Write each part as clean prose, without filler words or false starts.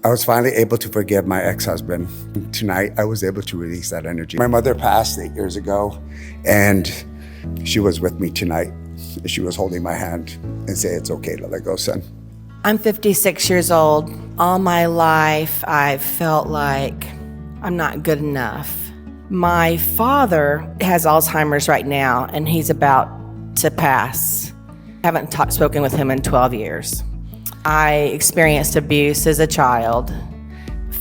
I was finally able to forgive my ex-husband. Tonight, I was able to release that energy. My mother passed 8 years ago, and she was with me tonight. She was holding my hand and saying, "It's okay to let go, son." I'm 56 years old. All my life, I've felt like I'm not good enough. My father has Alzheimer's right now, and he's about to pass. I haven't spoken with him in 12 years. I experienced abuse as a child,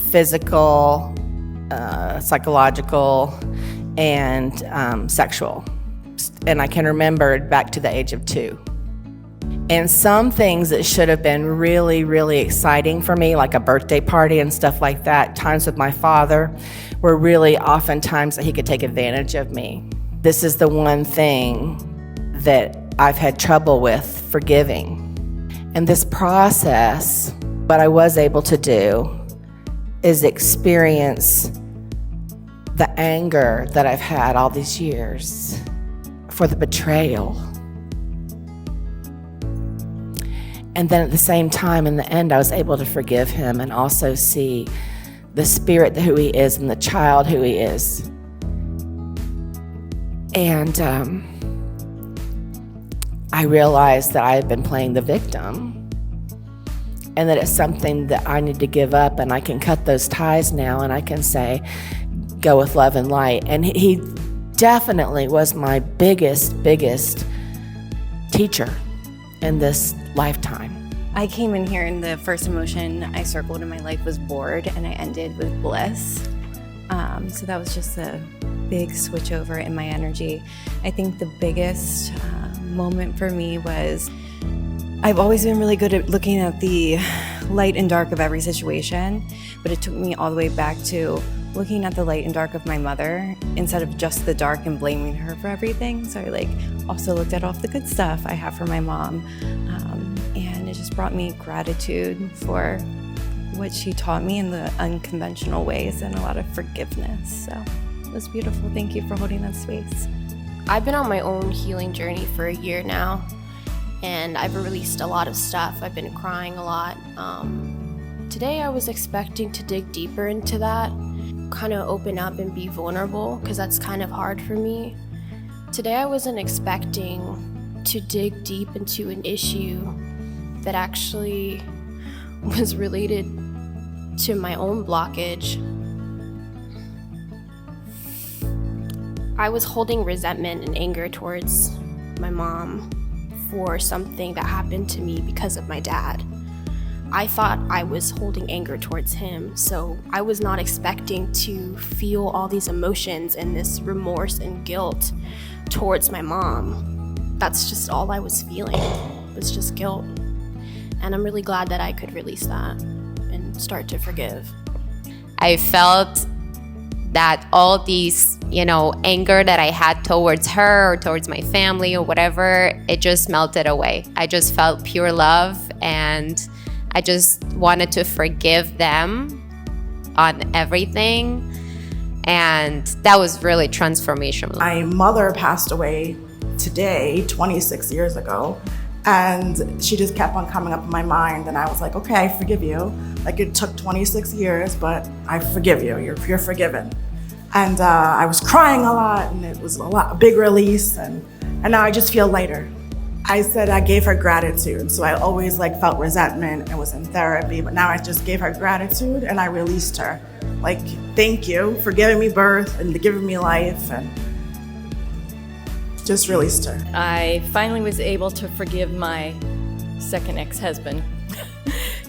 physical, psychological, and sexual. And I can remember back to the age of 2. And some things that should have been really, really exciting for me, like a birthday party and stuff like that, times with my father, were really often times that he could take advantage of me. This is the one thing that I've had trouble with forgiving. And this process, what I was able to do is experience the anger that I've had all these years for the betrayal. And then at the same time, in the end, I was able to forgive him and also see the spirit who he is and the child who he is. And I realized that I had been playing the victim and that it's something that I need to give up, and I can cut those ties now, and I can say, go with love and light. And he definitely was my biggest teacher in this lifetime. I came in here and the first emotion I circled in my life was bored, and I ended with bliss. So that was just a big switch over in my energy. I think the biggest moment for me was I've always been really good at looking at the light and dark of every situation, but it took me all the way back to looking at the light and dark of my mother instead of just the dark and blaming her for everything. So I also looked at all the good stuff I have for my mom, and it just brought me gratitude for what she taught me in the unconventional ways and a lot of forgiveness. So it was beautiful. Thank you for holding that space. I've been on my own healing journey for a year now, and I've released a lot of stuff. I've been crying a lot. Today I was expecting to dig deeper into that, kind of open up and be vulnerable, because that's kind of hard for me. Today I wasn't expecting to dig deep into an issue that actually was related to my own blockage. I was holding resentment and anger towards my mom for something that happened to me because of my dad. I thought I was holding anger towards him, so I was not expecting to feel all these emotions and this remorse and guilt towards my mom. That's just all I was feeling, was just guilt. And I'm really glad that I could release that and start to forgive. I felt that all these, anger that I had towards her or towards my family or whatever, it just melted away. I just felt pure love, and I just wanted to forgive them on everything. And that was really transformational. My mother passed away today, 26 years ago. And she just kept on coming up in my mind, and I was like, okay, I forgive you. Like, it took 26 years, but I forgive you. You're forgiven. And I was crying a lot, and it was a big release, and now I just feel lighter. I said I gave her gratitude, so I always felt resentment and was in therapy, but now I just gave her gratitude and I released her. Thank you for giving me birth and giving me life, and just released her. I finally was able to forgive my second ex-husband,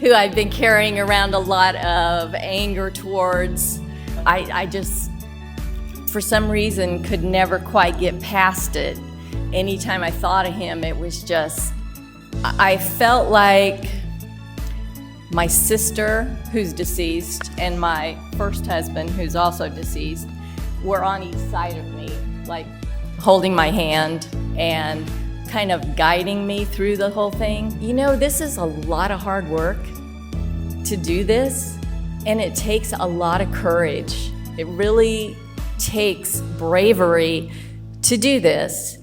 who I'd been carrying around a lot of anger towards. I just, for some reason, could never quite get past it. Anytime I thought of him, it was just, I felt like my sister, who's deceased, and my first husband, who's also deceased, were on each side of me, holding my hand and kind of guiding me through the whole thing. This is a lot of hard work to do this, and it takes a lot of courage. It really takes bravery to do this.